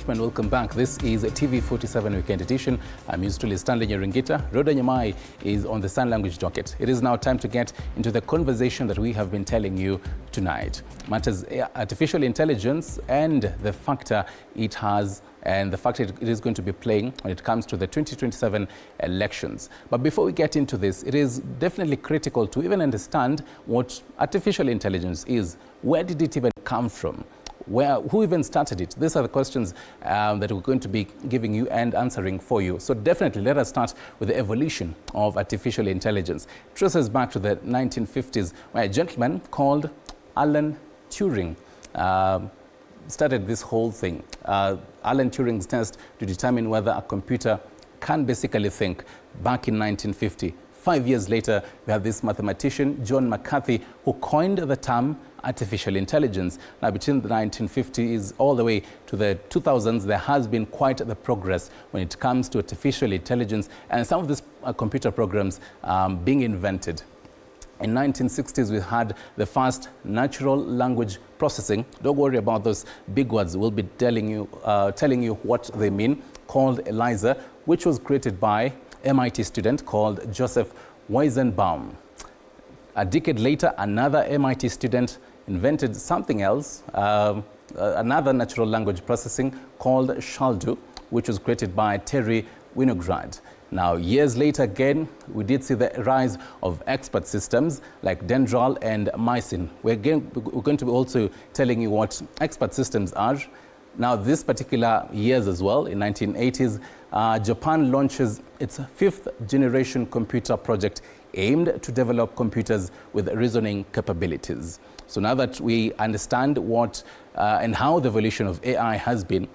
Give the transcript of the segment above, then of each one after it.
gentlemen, welcome back. This is a TV47 Weekend Edition. I'm usually Stanley Nyeringita. Rhoda Nyamai is on the sign language docket. It is now time to get into the conversation that we have been telling you tonight. Matters artificial intelligence and the factor it has and the fact it is going to be playing when it comes to the 2027 elections. But before we get into this, it is definitely critical to even understand what artificial intelligence is. Where did it even come from? Who even started it? These are the questions that we're going to be giving you and answering for you. So definitely let us start with the evolution of artificial intelligence. It traces back to the 1950s, where a gentleman called Alan Turing started this whole thing. Alan Turing's test to determine whether a computer can basically think back in 1950. 5 years later, we have this mathematician, John McCarthy, who coined the term artificial intelligence. Now, between the 1950s all the way to the 2000s, there has been quite the progress when it comes to artificial intelligence and some of these computer programs being invented. In 1960s, we had the first natural language processing. Don't worry about those big words. We'll be telling you what they mean, called ELIZA, which was created by MIT student called Joseph Weizenbaum. A decade later, another MIT student invented something else, another natural language processing called Shaldu, which was created by Terry Winograd. Now, years later again, we did see the rise of expert systems like Dendral and Mycin. We're going to be also telling you what expert systems are. Now, this particular years as well, in 1980s, Japan launches its 5th generation computer project aimed to develop computers with reasoning capabilities. So now that we understand what and how the evolution of AI has been,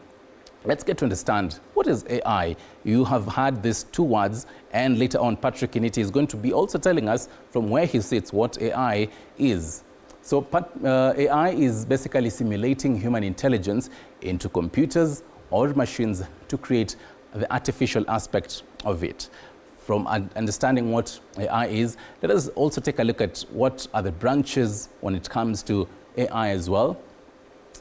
let's get to understand what is AI. You have had these two words, and later on Patrick Kinti is going to be also telling us from where he sits what AI is. So AI is basically simulating human intelligence into computers or machines to create the artificial aspect of it. From understanding what AI is, let us also take a look at what are the branches when it comes to AI as well.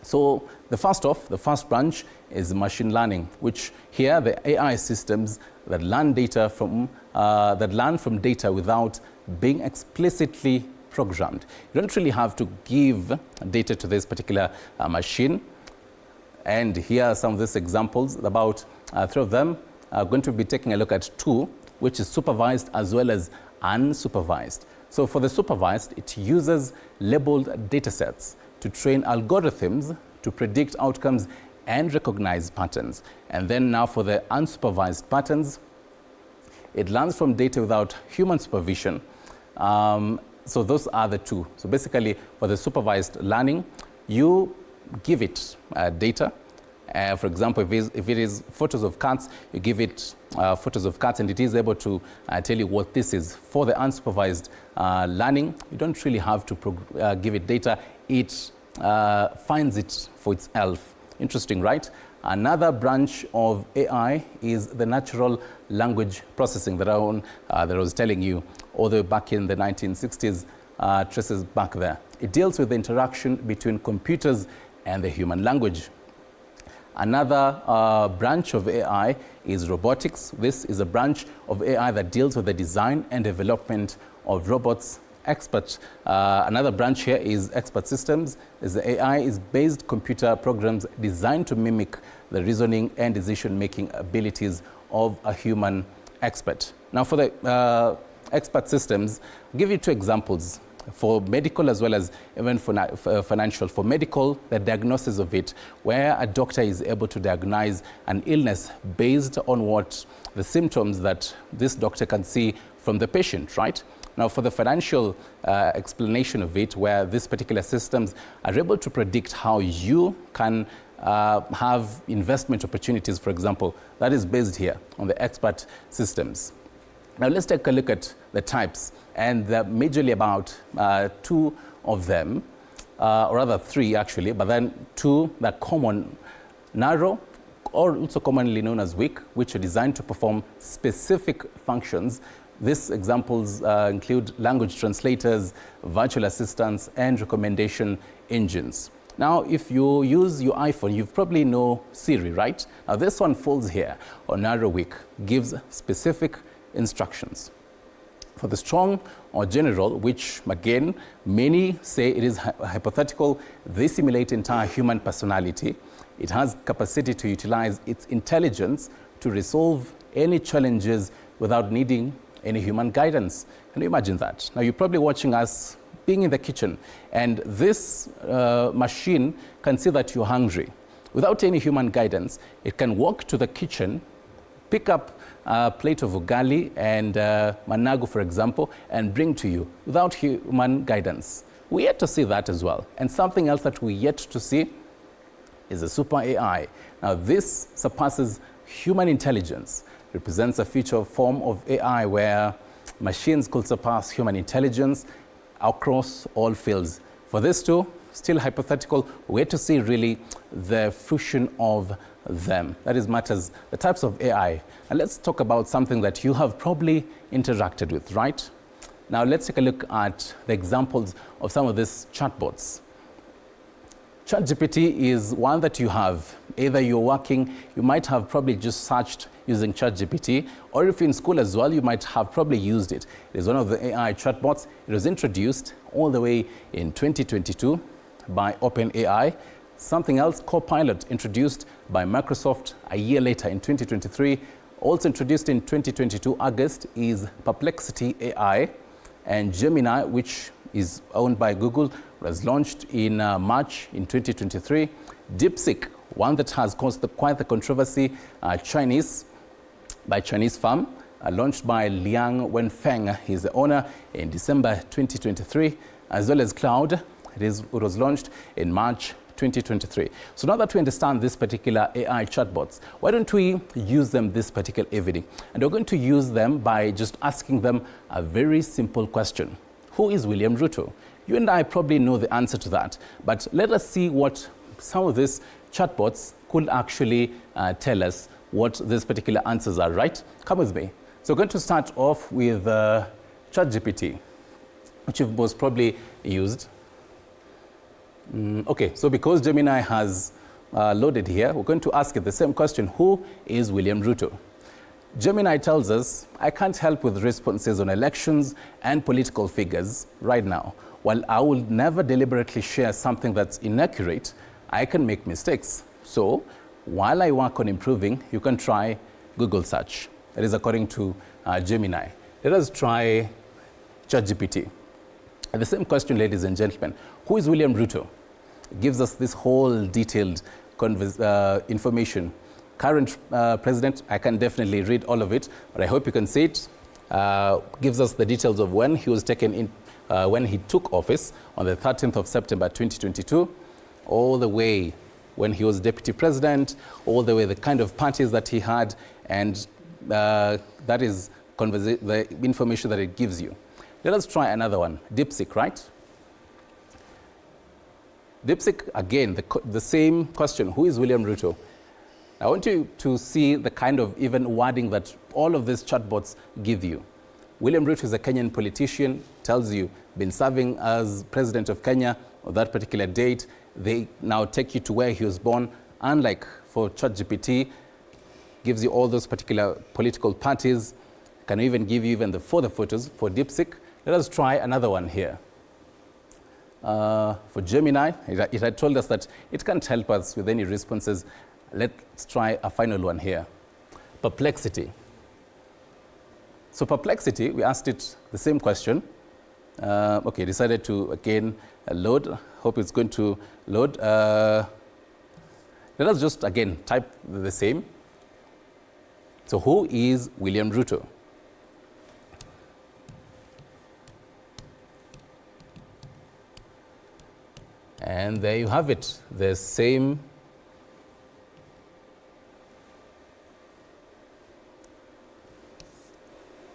So the first branch is machine learning, which here the AI systems that learn from data without being explicitly programmed. You don't really have to give data to this particular machine. And here are some of these examples. About 3 of them are going to be taking a look at 2, which is supervised as well as unsupervised. So for the supervised, it uses labeled data sets to train algorithms to predict outcomes and recognize patterns. And then now for the unsupervised patterns, it learns from data without human supervision. So those are the 2. So basically, for the supervised learning, you give it data. For example, if it is photos of cats, you give it photos of cats, and it is able to tell you what this is. For the unsupervised learning, you don't really have to give it data. It finds it for itself. Interesting, right? Another branch of AI is the natural language processing that I was telling you all the way back in the 1960s, traces back there. It deals with the interaction between computers and the human language. Another branch of AI is robotics. This is a branch of AI that deals with the design and development of robots. Another branch here is expert systems. The AI is based computer programs designed to mimic the reasoning and decision-making abilities of a human expert. Now, for the expert systems, I'll give you 2 examples. For medical as well as even for financial. For medical, the diagnosis of it, where a doctor is able to diagnose an illness based on what the symptoms that this doctor can see from the patient, right? Now, for the financial explanation of it, where these particular systems are able to predict how you can have investment opportunities, for example, that is based here on the expert systems. Now, let's take a look at the types, and there are majorly about 2 of them, or rather 3 actually, but then 2 that are common: narrow, or also commonly known as weak, which are designed to perform specific functions. These examples include language translators, virtual assistants, and recommendation engines. Now, if you use your iPhone, you probably know Siri, right? Now, this one falls here on narrow weak, gives specific instructions. For the strong or general, which again, many say it is hypothetical, they simulate entire human personality. It has capacity to utilize its intelligence to resolve any challenges without needing any human guidance. Can you imagine that? Now, you're probably watching us being in the kitchen, and this machine can see that you're hungry. Without any human guidance, it can walk to the kitchen, pick up a plate of ugali and managu, for example, and bring to you without human guidance. We yet to see that as well. And something else that we yet to see is a super AI. Now, this surpasses human intelligence, represents a future form of AI where machines could surpass human intelligence across all fields. For this too, still hypothetical, we're to see really the fruition of them. That is matters, the types of AI. And let's talk about something that you have probably interacted with, right? Now let's take a look at the examples of some of these chatbots. ChatGPT is one that you have. Either you're working, you might have probably just searched using ChatGPT, or if you're in school as well, you might have probably used it. It is one of the AI chatbots. It was introduced all the way in 2022 by OpenAI. Something else, Copilot, introduced by Microsoft a year later in 2023. Also introduced in 2022 August is Perplexity AI, and Gemini, which is owned by Google, was launched in March in 2023. DeepSeek, one that has caused quite the controversy, by Chinese firm, launched by Liang Wenfeng. He's the owner in December 2023, as well as Cloud. It was launched in March 2023. So now that we understand this particular AI chatbots, why don't we use them this particular evening? And we're going to use them by just asking them a very simple question. Who is William Ruto? You and I probably know the answer to that, but let us see what some of these chatbots could actually tell us what these particular answers are, right? Come with me. So we're going to start off with ChatGPT, which you've most probably used. Okay, so because Gemini has loaded here, we're going to ask it the same question. Who is William Ruto? Gemini tells us, I can't help with responses on elections and political figures right now. While I will never deliberately share something that's inaccurate, I can make mistakes. So while I work on improving, you can try Google search. That is according to Gemini. Let us try ChatGPT. And the same question, ladies and gentlemen. Who is William Ruto? It gives us this whole detailed information. Current president, I can definitely read all of it, but I hope you can see it. Gives us the details of when he was taken in, when he took office on the 13th of September 2022, all the way when he was deputy president, all the way the kind of parties that he had, and that is the information that it gives you. Let us try another one, DeepSeek, right? DeepSeek, again, the same question, who is William Ruto? I want you to see the kind of even wording that all of these chatbots give you. William Ruto is a Kenyan politician, tells you, been serving as president of Kenya on that particular date. They now take you to where he was born. Unlike for ChatGPT, gives you all those particular political parties, can even give you even the photos for DeepSeek. Let us try another one here. For Gemini, it had told us that it can't help us with any responses. Let's try a final one here. Perplexity. So Perplexity, we asked it the same question. Okay, decided to again load. Hope it's going to load. Let us just again type the same. So who is William Ruto? And there you have it, the same.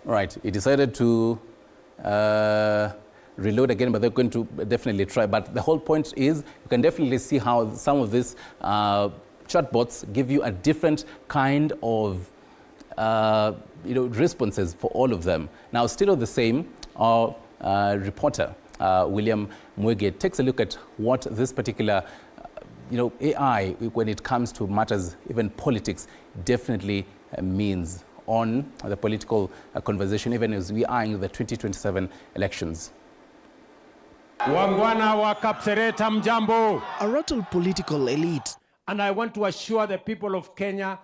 All right, it decided to reload again, but they're going to definitely try. But the whole point is you can definitely see how some of these chatbots give you a different kind of responses for all of them. Now, still the same, our reporter, William Mwege, takes a look at what this particular you know, AI, when it comes to matters, even politics, definitely means on the political conversation, even as we are in the 2027 elections. Wangwana wa Kapsereta mjambo. A rattled political elite. And I want to assure the people of Kenya,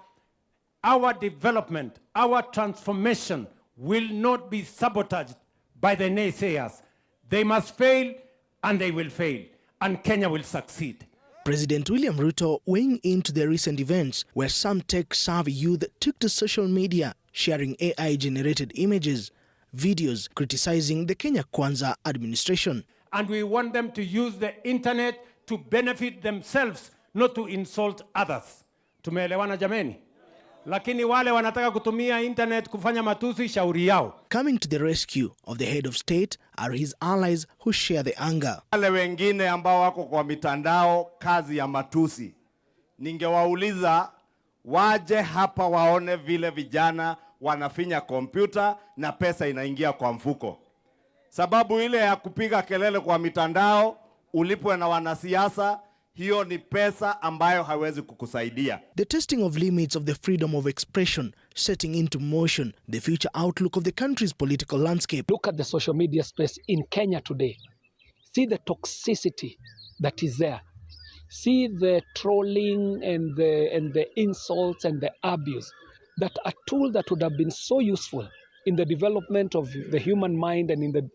our development, our transformation will not be sabotaged by the naysayers. They must fail and they will fail, and Kenya will succeed. President William Ruto weighing into the recent events where some tech-savvy youth took to social media sharing AI-generated images, videos criticizing the Kenya Kwanza administration. And we want them to use the internet to benefit themselves, not to insult others. Tumeelewana jameni? Lakini wale wanataka kutumia internet kufanya matusi, shauri yao. Coming to the rescue of the head of state are his allies who share the anger. Wale wengine ambao wako kwa mitandao kazi ya matusi, ningewauliza waje hapa waone vile vijana wanafinya kompyuta na pesa inaingia kwa mfuko. Sababu ile ya kupiga kelele kwa mitandao ulipwe na wanasiasa, hiyo ni pesa ambayo hawezi kukusaidia. The testing of limits of the freedom of expression setting into motion the future outlook of the country's political landscape. Look at the social media space in Kenya today. See the toxicity that is there. See the trolling and the insults and the abuse. That a tool that would have been so useful in the development of the human mind and in the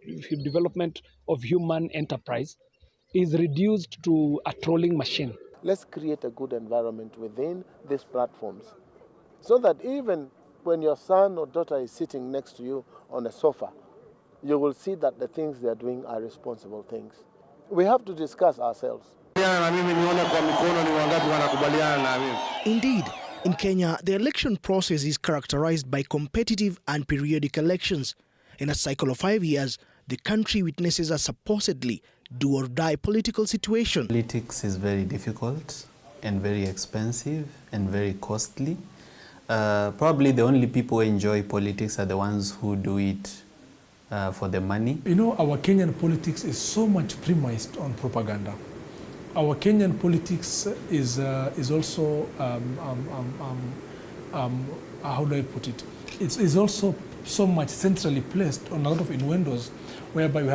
development of human enterprise is reduced to a trolling machine. Let's create a good environment within these platforms so that even when your son or daughter is sitting next to you on a sofa, you will see that the things they are doing are responsible things. We have to discuss ourselves. Indeed, in Kenya, the election process is characterized by competitive and periodic elections. In a cycle of 5 years, the country witnesses a supposedly do-or-die political situation. Politics is very difficult and very expensive and very costly. Probably the only people who enjoy politics are the ones who do it for the money. You know, our Kenyan politics is so much premised on propaganda. Our Kenyan politics is also, how do I put it? It's also so much centrally placed on a lot of innuendos, whereby we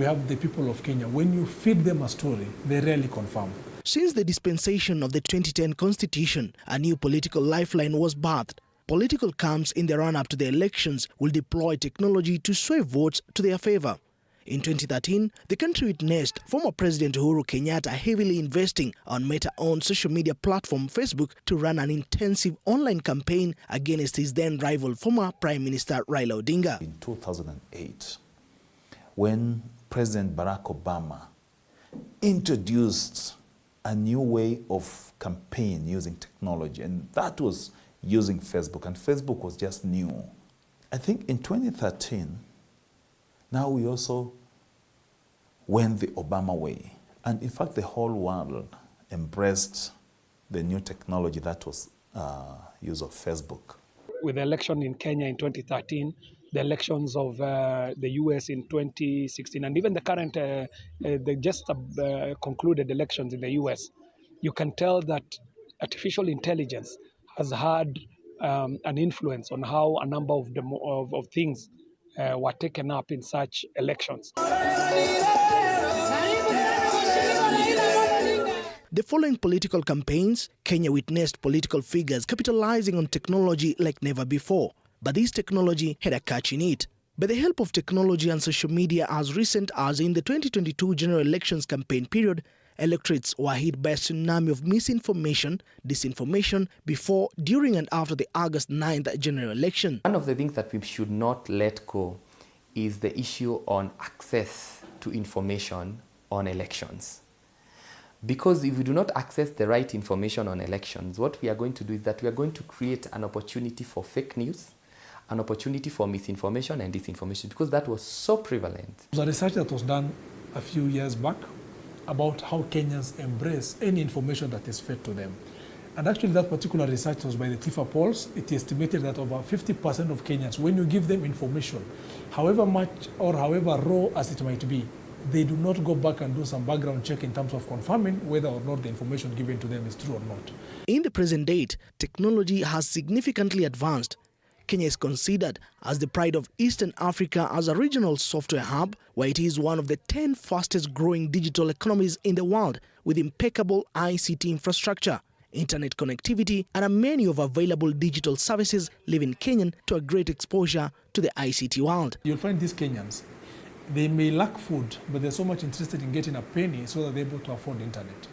have the people of Kenya. When you feed them a story, they rarely confirm. Since the dispensation of the 2010 Constitution, a new political lifeline was birthed. Political camps in the run-up to the elections will deploy technology to sway votes to their favor. In 2013, the country witnessed former President Uhuru Kenyatta heavily investing on Meta-owned social media platform Facebook to run an intensive online campaign against his then-rival former Prime Minister Raila Odinga. In 2008, when President Barack Obama introduced a new way of campaign using technology, and that was using Facebook, and Facebook was just new. I think in 2013, now we also went the Obama way. And in fact, the whole world embraced the new technology that was use of Facebook. With the election in Kenya in 2013, the elections of the US in 2016, and even the current, the just concluded elections in the US, you can tell that artificial intelligence has had an influence on how a number of things were taken up in such elections. The following political campaigns, Kenya witnessed political figures capitalizing on technology like never before. But this technology had a catch in it. By the help of technology and social media as recent as in the 2022 general elections campaign period, electorates were hit by a tsunami of misinformation, disinformation before, during and after the August 9th general election. One of the things that we should not let go is the issue on access to information on elections. Because if we do not access the right information on elections, what we are going to do is that we are going to create an opportunity for fake news, an opportunity for misinformation and disinformation, because that was so prevalent. There was a research that was done a few years back about how Kenyans embrace any information that is fed to them. And actually that particular research was by the TIFA polls. It estimated that over 50% of Kenyans, when you give them information, however much or however raw as it might be, they do not go back and do some background check in terms of confirming whether or not the information given to them is true or not. In the present date, technology has significantly advanced. Kenya is considered as the pride of Eastern Africa as a regional software hub, where it is one of the 10 fastest growing digital economies in the world with impeccable ICT infrastructure, internet connectivity, and a menu of available digital services, leaving Kenyan to a great exposure to the ICT world. You'll find these Kenyans, they may lack food, but they're so much interested in getting a penny so that they're able to afford internet.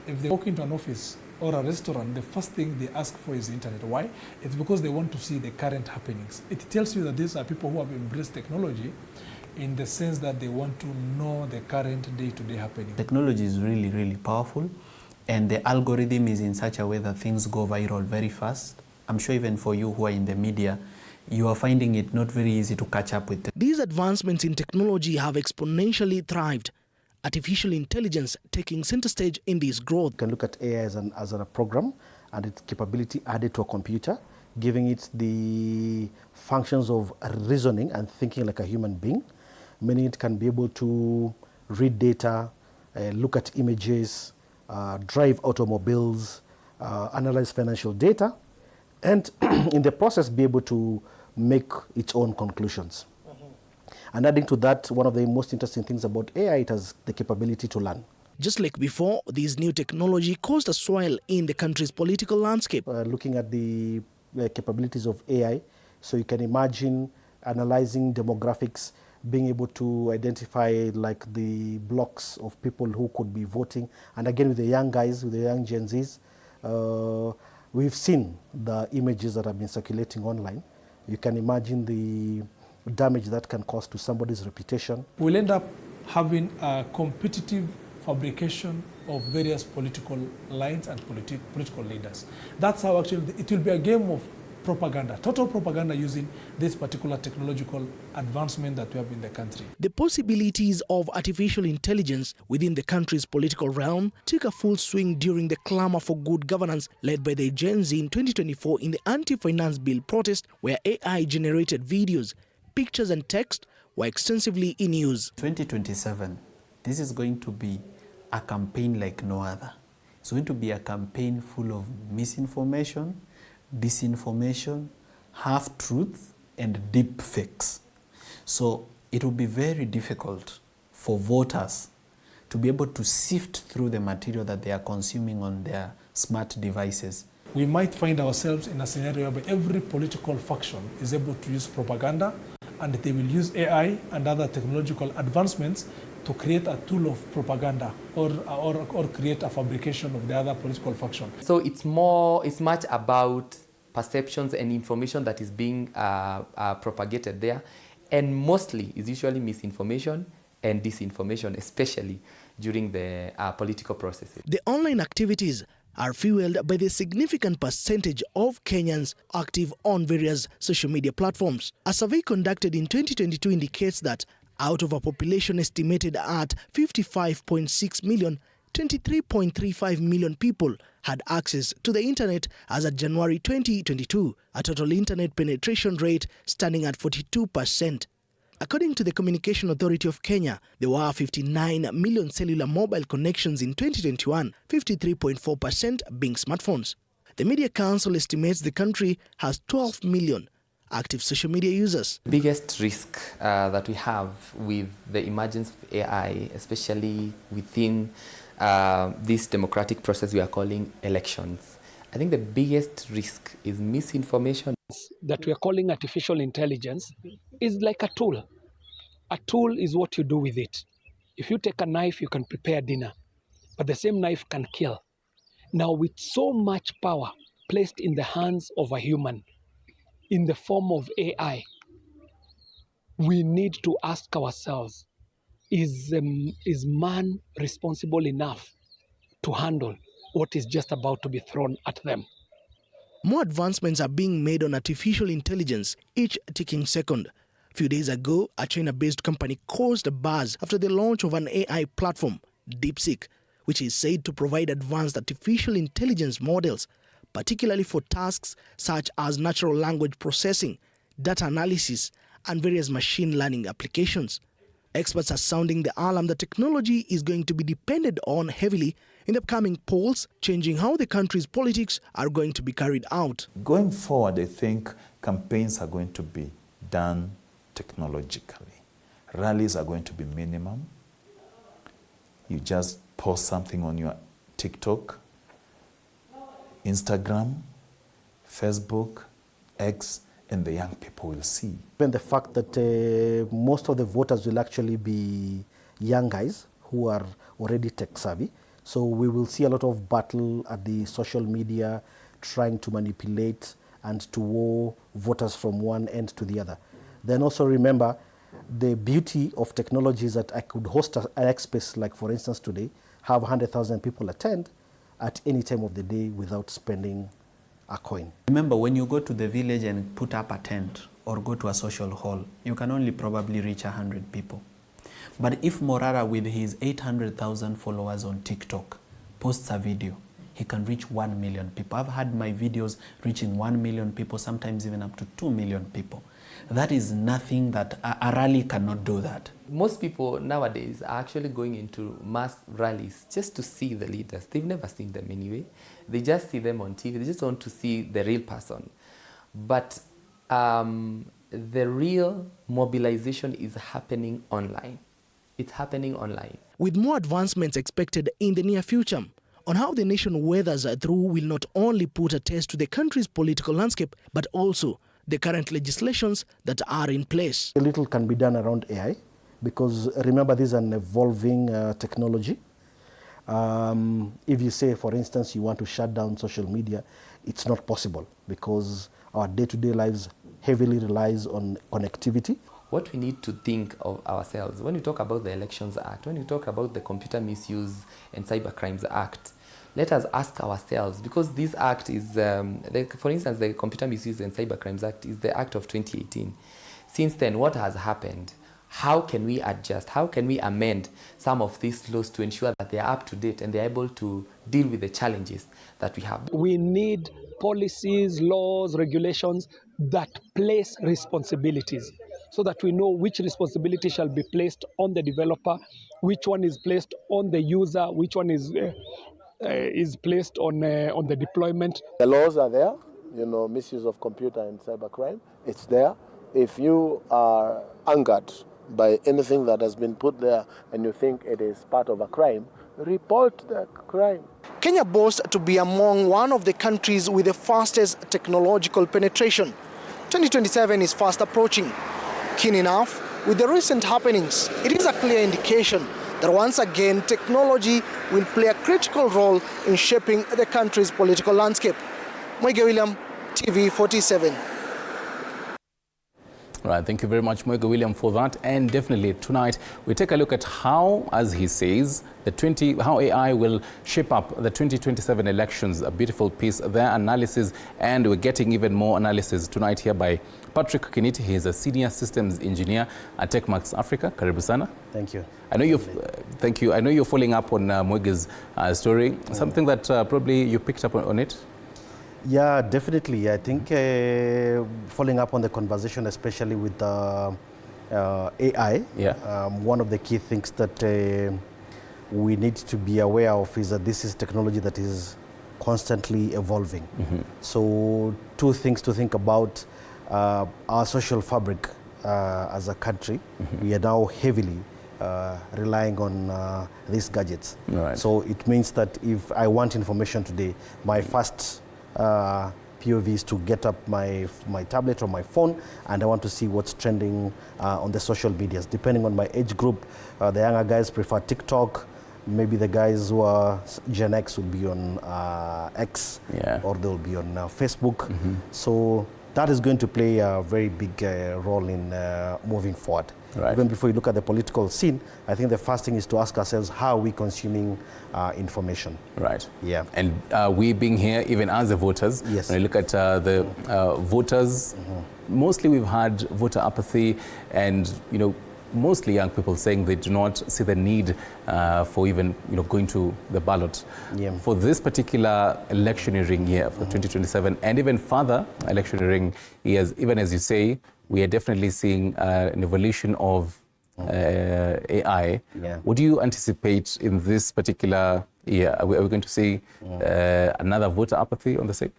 If they walk into an office or a restaurant, the first thing they ask for is the internet. Why? It's because they want to see the current happenings. It tells you that these are people who have embraced technology in the sense that they want to know the current day-to-day happening. Technology is really, really powerful, and the algorithm is in such a way that things go viral very fast. I'm sure even for you who are in the media, you are finding it not very easy to catch up with. These advancements in technology have exponentially thrived. Artificial intelligence taking center stage in this growth. You can look at AI as a program and its capability added to a computer, giving it the functions of reasoning and thinking like a human being, meaning it can be able to read data, look at images, drive automobiles, analyze financial data, and in the process be able to make its own conclusions. And adding to that, one of the most interesting things about AI, it has the capability to learn. Just like before, this new technology caused a swirl in the country's political landscape. Looking at the capabilities of AI, so you can imagine analyzing demographics, being able to identify like the blocks of people who could be voting. And again, with the young guys, with the young Gen Zs, we've seen the images that have been circulating online. You can imagine the damage that can cause to somebody's reputation. We'll end up having a competitive fabrication of various political lines and political leaders. That's how actually it will be a game of propaganda, total propaganda using this particular technological advancement that we have in the country. The possibilities of artificial intelligence within the country's political realm took a full swing during the clamor for good governance led by the Gen Z in 2024 in the anti-finance bill protest, where AI-generated videos, pictures and text were extensively in use. 2027, this is going to be a campaign like no other. It's going to be a campaign full of misinformation, disinformation, half-truth, and deep fakes. So it will be very difficult for voters to be able to sift through the material that they are consuming on their smart devices. We might find ourselves in a scenario where every political faction is able to use propaganda, and they will use AI and other technological advancements to create a tool of propaganda or create a fabrication of the other political faction. So it's much about perceptions and information that is being propagated there, and mostly is usually misinformation and disinformation, especially during the political processes. The online activities are fueled by the significant percentage of Kenyans active on various social media platforms. A survey conducted in 2022 indicates that out of a population estimated at 55.6 million, 23.35 million people had access to the internet as of January 2022, a total internet penetration rate standing at 42%. According to the Communication Authority of Kenya, there were 59 million cellular mobile connections in 2021, 53.4% being smartphones. The Media Council estimates the country has 12 million active social media users. The biggest risk that we have with the emergence of AI, especially within this democratic process we are calling elections, I think the biggest risk is misinformation. That we are calling artificial intelligence is like a tool. A tool is what you do with it. If you take a knife, you can prepare dinner, but the same knife can kill. Now, with so much power placed in the hands of a human in the form of AI, we need to ask ourselves, is man responsible enough to handle what is just about to be thrown at them? More advancements are being made on artificial intelligence, each ticking second. A few days ago, a China-based company caused a buzz after the launch of an AI platform, DeepSeek, which is said to provide advanced artificial intelligence models, particularly for tasks such as natural language processing, data analysis, and various machine learning applications. Experts are sounding the alarm that technology is going to be depended on heavily in the upcoming polls, changing how the country's politics are going to be carried out. Going forward, I think campaigns are going to be done technologically. Rallies are going to be minimum. You just post something on your TikTok, Instagram, Facebook, X, and the young people will see. Even the fact that most of the voters will actually be young guys who are already tech savvy. So we will see a lot of battle at the social media, trying to manipulate and to woo voters from one end to the other. Then also remember, the beauty of technology is that I could host an X-Space, like for instance today, have 100,000 people attend at any time of the day without spending a coin. Remember, when you go to the village and put up a tent or go to a social hall, you can only probably reach 100 people. But if Morara, with his 800,000 followers on TikTok, posts a video, he can reach 1 million people. I've had my videos reaching 1 million people, sometimes even up to 2 million people. That is nothing that a rally cannot do that. Most people nowadays are actually going into mass rallies just to see the leaders. They've never seen them anyway. They just see them on TV. They just want to see the real person. But the real mobilization is happening online. It's happening online. With more advancements expected in the near future, on how the nation weathers through will not only put a test to the country's political landscape, but also the current legislations that are in place. A little can be done around AI, because remember, this is an evolving technology. If you say, for instance, you want to shut down social media, it's not possible, because our day-to-day lives heavily relies on connectivity. What we need to think of ourselves, when we talk about the Elections Act, when we talk about the Computer Misuse and Cybercrimes Act, let us ask ourselves, because this act is, for instance, the Computer Misuse and Cybercrimes Act is the act of 2018. Since then, what has happened? How can we adjust? How can we amend some of these laws to ensure that they are up to date and they are able to deal with the challenges that we have? We need policies, laws, regulations that place responsibilities, so that we know which responsibility shall be placed on the developer, which one is placed on the user, which one is placed on the deployment. The laws are there, you know, misuse of computer and cybercrime, it's there. If you are angered by anything that has been put there and you think it is part of a crime, report the crime. Kenya boasts to be among one of the countries with the fastest technological penetration. 2027 is fast approaching. Keen enough, with the recent happenings, it is a clear indication that once again technology will play a critical role in shaping the country's political landscape. Mwege William, TV 47. Right, thank you very much, Mwege William, for that. And definitely tonight we take a look at how, as he says, how AI will shape up the 2027 elections. A beautiful piece, their analysis, and we're getting even more analysis tonight here by Patrick Kinti. He is a senior systems engineer at Techmax Africa. Karibu sana. Thank you. I know thank you. I know you're following up on Mwege's story. Something that probably you picked up on it. Yeah, definitely. I think following up on the conversation, especially with AI, one of the key things that we need to be aware of is that this is technology that is constantly evolving. So two things to think about: our social fabric as a country. We are now heavily relying on these gadgets. Right. So it means that if I want information today, my first POV is to get up my tablet or my phone, and I want to see what's trending on the social medias. Depending on my age group, the younger guys prefer TikTok. Maybe the guys who are Gen X will be on X, or they'll be on Facebook. So that is going to play a very big role in moving forward. Right. Even before you look at the political scene, I think the first thing is to ask ourselves, how are we consuming information? Right. Yeah. And we being here, even as the voters, yes. when you look at the voters, mostly we've had voter apathy, and mostly young people saying they do not see the need for even going to the ballot. For this particular electioneering year for 2027, and even further electioneering years, even as you say, we are definitely seeing an evolution of AI. Yeah. What do you anticipate in this particular year? Are we going to see another voter apathy on the same?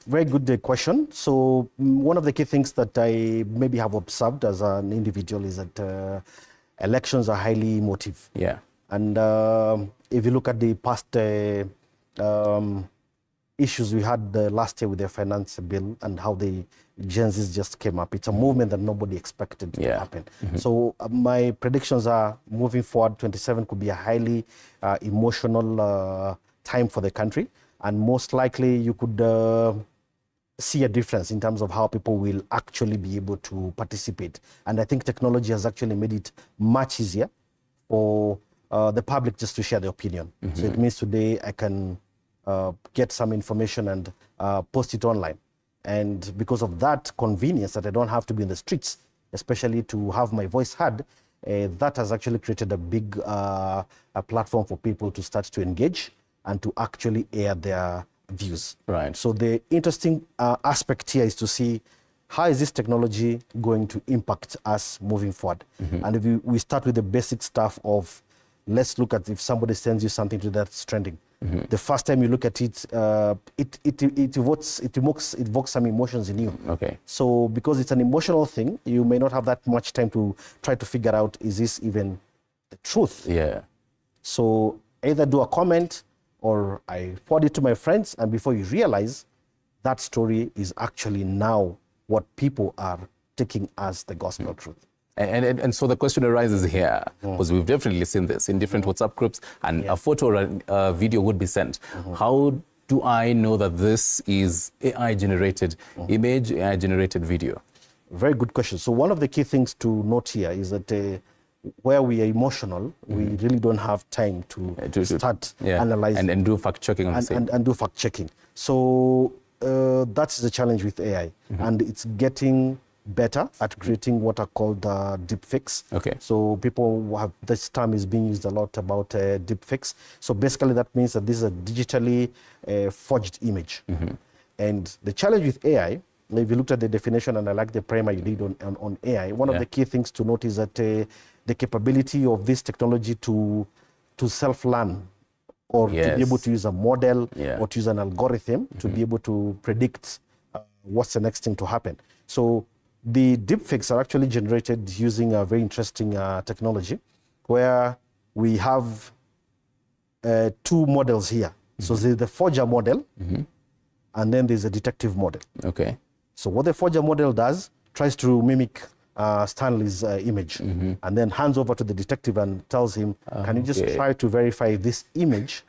Very good question. So one of the key things that I maybe have observed as an individual is that elections are highly emotive. Yeah. And if you look at the past issues we had last year with the finance bill and how the Gen Zs just came up, it's a movement that nobody expected to happen. So my predictions are moving forward, 27 could be a highly emotional time for the country. And most likely you could see a difference in terms of how people will actually be able to participate. And I think technology has actually made it much easier for the public just to share their opinion. So it means today I can get some information and post it online. And because of that convenience that I don't have to be in the streets, especially to have my voice heard, that has actually created a big a platform for people to start to engage and to actually air their views. Right. So the interesting aspect here is to see how is this technology going to impact us moving forward. And if we start with the basic stuff of, let's look at if somebody sends you something to that's trending. The first time you look at it, it evokes some emotions in you. Okay. So because it's an emotional thing, you may not have that much time to try to figure out, is this even the truth? Yeah. So either do a comment or I forward it to my friends, and before you realize, that story is actually now what people are taking as the gospel truth. And so the question arises here, because we've definitely seen this in different WhatsApp groups, and a photo or a video would be sent. How do I know that this is AI-generated image, AI-generated video? Very good question. So one of the key things to note here is that where we are emotional, we really don't have time to start analyzing. And do fact-checking on the same. And do fact-checking. So that's the challenge with AI. And it's getting better at creating what are called deepfakes. Okay. So people have, this term is being used a lot about deepfakes. So basically that means that this is a digitally forged image. And the challenge with AI, if you looked at the definition, and I like the primer you did on AI, one of the key things to note is that the capability of this technology to self-learn, or to be able to use a model or to use an algorithm to be able to predict what's the next thing to happen. So the deepfakes are actually generated using a very interesting technology where we have two models here. So there's the forger model, and then there's a detective model. Okay. So what the forger model does, tries to mimic Stanley's image, and then hands over to the detective and tells him, can you just try to verify this image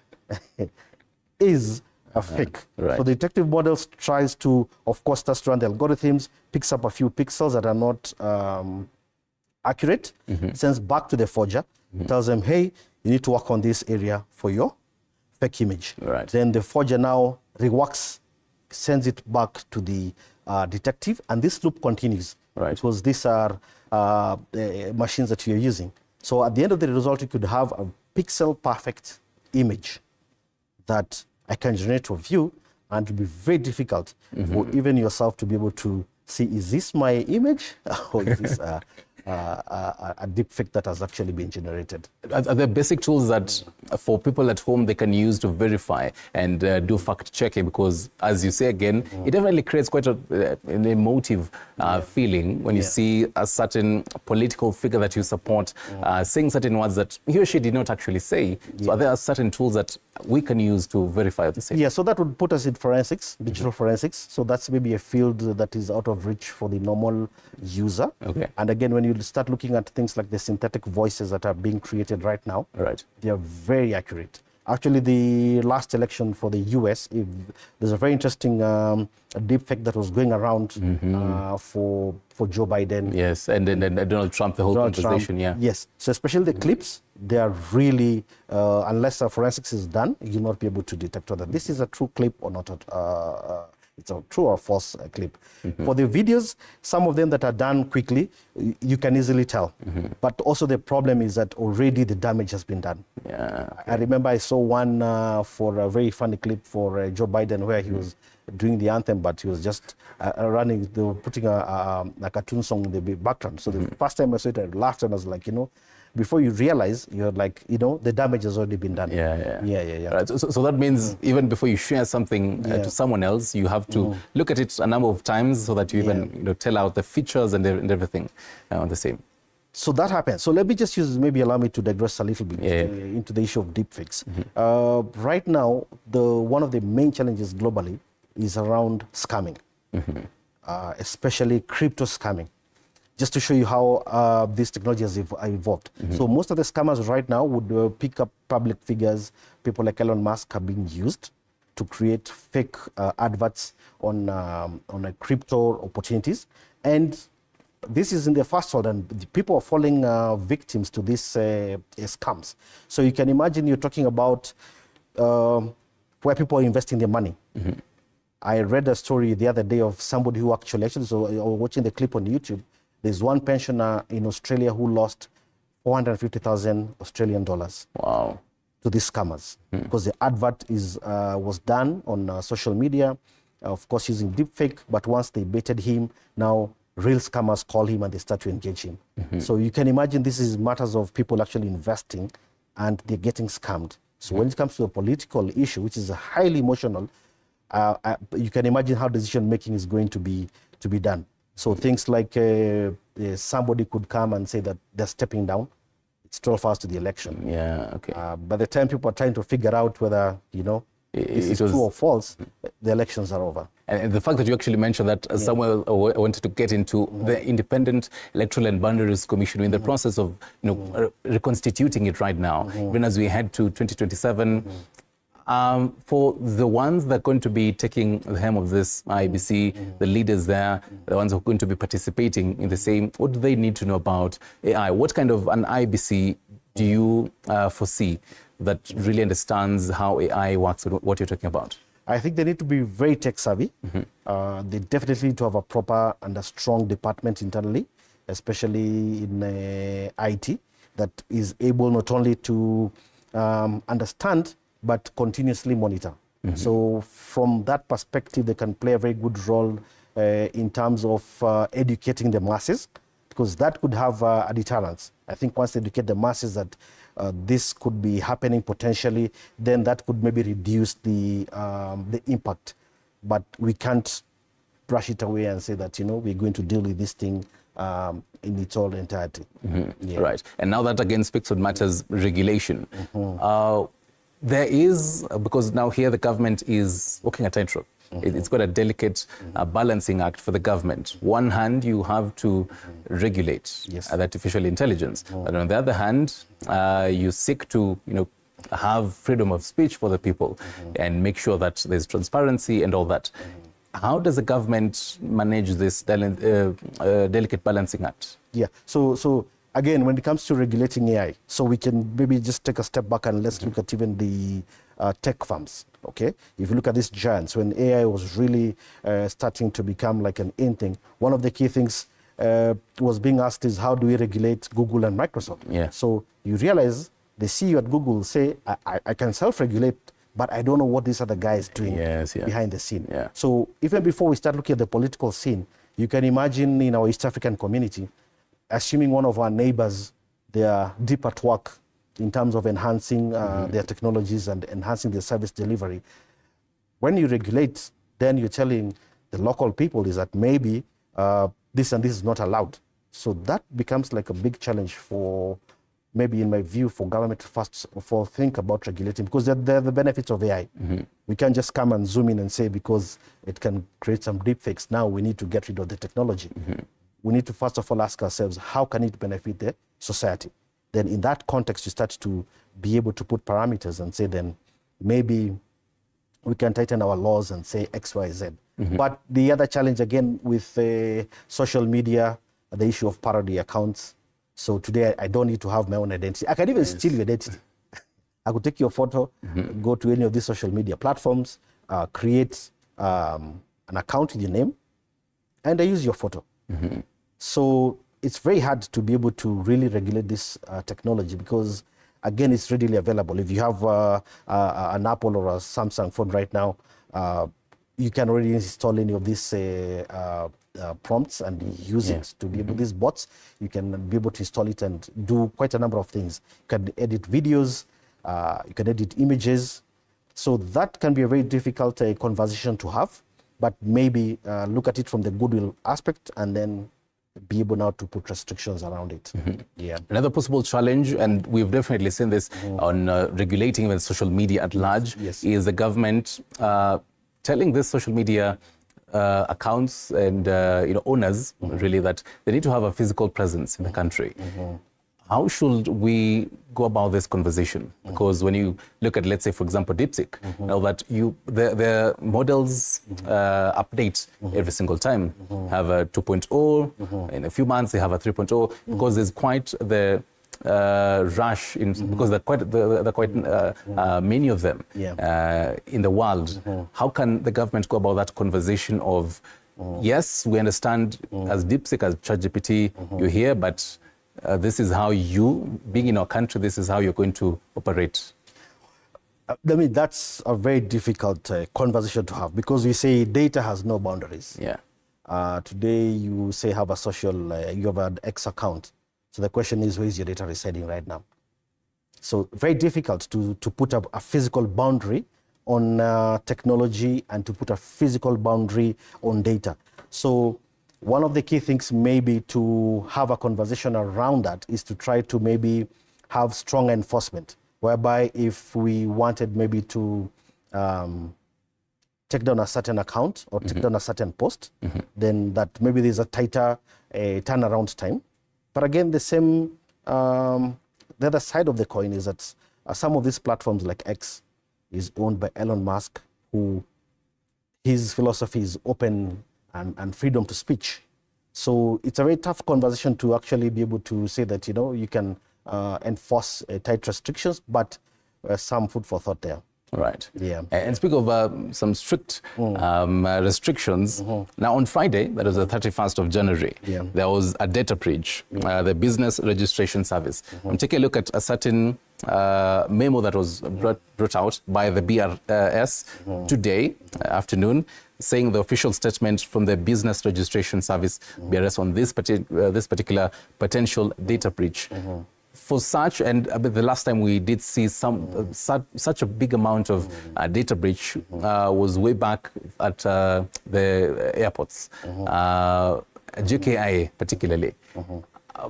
is a fake. Right. So the detective model tries to, of course, starts to run the algorithms, picks up a few pixels that are not accurate, sends back to the forger, tells them, hey, you need to work on this area for your fake image. Right. Then the forger now reworks, sends it back to the detective, and this loop continues. Right. Because these are machines that you're using. So at the end of the result, you could have a pixel perfect image that I can generate of you, and it will be very difficult for even yourself to be able to see, is this my image or is this a deep fake that has actually been generated? Are there basic tools that for people at home they can use to verify and do fact checking? Because as you say again, it definitely creates quite an emotive feeling when you see a certain political figure that you support saying certain words that he or she did not actually say. So are there certain tools that we can use to verify the same? Yeah, so that would put us in forensics, digital forensics. So that's maybe a field that is out of reach for the normal user. Okay. And again, when you start looking at things like the synthetic voices that are being created right now, they are very accurate. Actually, the last election for the US, there's a very interesting deepfake that was going around for Joe Biden. Yes, and then Donald Trump, the whole conversation, Yes, so especially the clips, they are really, unless forensics is done, you'll not be able to detect whether this is a true clip or not. it's a true or false clip. For the videos, some of them that are done quickly, you can easily tell. But also the problem is that already the damage has been done. Yeah. I remember I saw one for a very funny clip for Joe Biden where he was doing the anthem, but he was just running, they were putting a cartoon song in the background. So the first time I saw it, I laughed and I was like, before you realize, you're like, the damage has already been done. Yeah. Right. So that means even before you share something to someone else, you have to look at it a number of times so that you even tell out the features and everything on the same. So that happens. So let me just allow me to digress a little bit into the issue of deepfakes. Right now, one of the main challenges globally is around scamming, especially crypto scamming. Just to show you how this technology has evolved. So most of the scammers right now would pick up public figures. People like Elon Musk are being used to create fake adverts on crypto opportunities. And this is in the fast world, and the people are falling victims to these scams. So you can imagine you're talking about where people are investing their money. I read a story the other day of somebody who actually, so I was watching the clip on YouTube. There's one pensioner in Australia who lost 450,000 Australian dollars. Wow. To these scammers, because the advert was done on social media, of course using deepfake, but once they baited him, now real scammers call him and they start to engage him. So you can imagine this is matters of people actually investing and they're getting scammed. So when it comes to a political issue, which is highly emotional, you can imagine how decision making is going to be done. So things like somebody could come and say that they're stepping down. It's 12 hours to the election. Yeah, okay. By the time people are trying to figure out whether, this is true or false, the elections are over. And the fact that you actually mentioned that Samuel wanted to get into the Independent Electoral and Boundaries Commission in the process of reconstituting it right now, even as we head to 2027. For the ones that are going to be taking the helm of this IBC, the leaders there, the ones who are going to be participating in the same, what do they need to know about AI? What kind of an IBC do you foresee that really understands how AI works, what you're talking about? I think they need to be very tech savvy. They definitely need to have a proper and a strong department internally, especially in IT, that is able not only to understand but continuously monitor. So from that perspective, they can play a very good role in terms of educating the masses, because that could have a deterrence. I think once they educate the masses that this could be happening potentially, then that could maybe reduce the impact. But we can't brush it away and say that, we're going to deal with this thing in its all entirety. Right. And now that again speaks on matters regulation. There is, because now here the government is walking a tightrope. It's got a delicate balancing act for the government. One hand, you have to regulate artificial intelligence. But on the other hand, you seek to, have freedom of speech for the people and make sure that there's transparency and all that. How does the government manage this delicate balancing act? Yeah, so again, when it comes to regulating AI, so we can maybe just take a step back and let's look at even the tech firms, okay? If you look at these giants, when AI was really starting to become like an in thing, one of the key things was being asked is how do we regulate Google and Microsoft? Yeah. So you realize the CEO at Google say, I can self-regulate, but I don't know what these other guys doing behind the scene. Yeah. So even before we start looking at the political scene, you can imagine in our East African community, assuming one of our neighbors, they are deep at work in terms of enhancing their technologies and enhancing their service delivery. When you regulate, then you're telling the local people is that maybe this and this is not allowed. So that becomes like a big challenge for, maybe in my view, for government to first of all think about regulating, because they're the benefits of AI. We can't just come and zoom in and say because it can create some deepfakes, now we need to get rid of the technology. We need to first of all ask ourselves, how can it benefit the society? Then in that context, you start to be able to put parameters and say, then maybe we can tighten our laws and say X, Y, Z. But the other challenge again with social media, the issue of parody accounts. So today I don't need to have my own identity. I can even steal your identity. I could take your photo, go to any of these social media platforms, create an account with your name, and they use your photo. So it's very hard to be able to really regulate this technology because, again, it's readily available. If you have an Apple or a Samsung phone right now, you can already install any of these prompts and use it to be able, these bots, you can be able to install it and do quite a number of things. You can edit videos, you can edit images. So that can be a very difficult conversation to have, but maybe look at it from the goodwill aspect and then be able now to put restrictions around it. Yeah. Another possible challenge, and we've definitely seen this on regulating even social media at large, is the government telling this social media accounts and owners really that they need to have a physical presence in the country. How should we go about this conversation? Because when you look at, let's say, for example, DeepSeek, now that the models update every single time, have a 2.0, in a few months they have a 3.0, because there's quite the rush because there are quite many of them in the world. How can the government go about that conversation of, yes, we understand as DeepSeek, as ChatGPT, you're here, but this is how you, being in our country, this is how you're going to operate? I mean, that's a very difficult conversation to have because we say data has no boundaries. Today, you say have a social, you have an X account. So the question is, where is your data residing right now? So very difficult to put up a physical boundary on technology and to put a physical boundary on data. So one of the key things maybe to have a conversation around that is to try to maybe have strong enforcement, whereby if we wanted maybe to take down a certain account or take down a certain post, then that maybe there's a tighter turnaround time. But again, the same, the other side of the coin is that some of these platforms like X is owned by Elon Musk, who his philosophy is open and freedom to speech. So it's a very tough conversation to actually be able to say that, you can enforce tight restrictions, but some food for thought there. Right. Yeah. And speak of some strict restrictions. Now, on Friday, that was the 31st of January, there was a data breach, the Business Registration Service. I'm taking a look at a certain memo that was brought out by the BRS today afternoon, saying the official statement from the Business Registration Service, BRS, on this particular potential data breach. For such, and the last time we did see such a big amount of data breach was way back at the airports, JKIA particularly.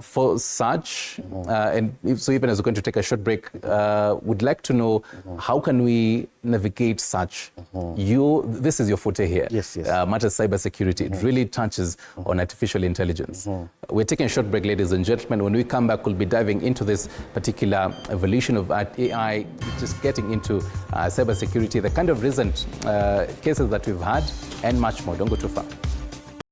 For such, and so even as we're going to take a short break, would like to know how can we navigate such? This is your forte here. Matters cybersecurity. It really touches on artificial intelligence. We're taking a short break, ladies and gentlemen. When we come back, we'll be diving into this particular evolution of AI, just getting into cybersecurity, the kind of recent cases that we've had, and much more. Don't go too far.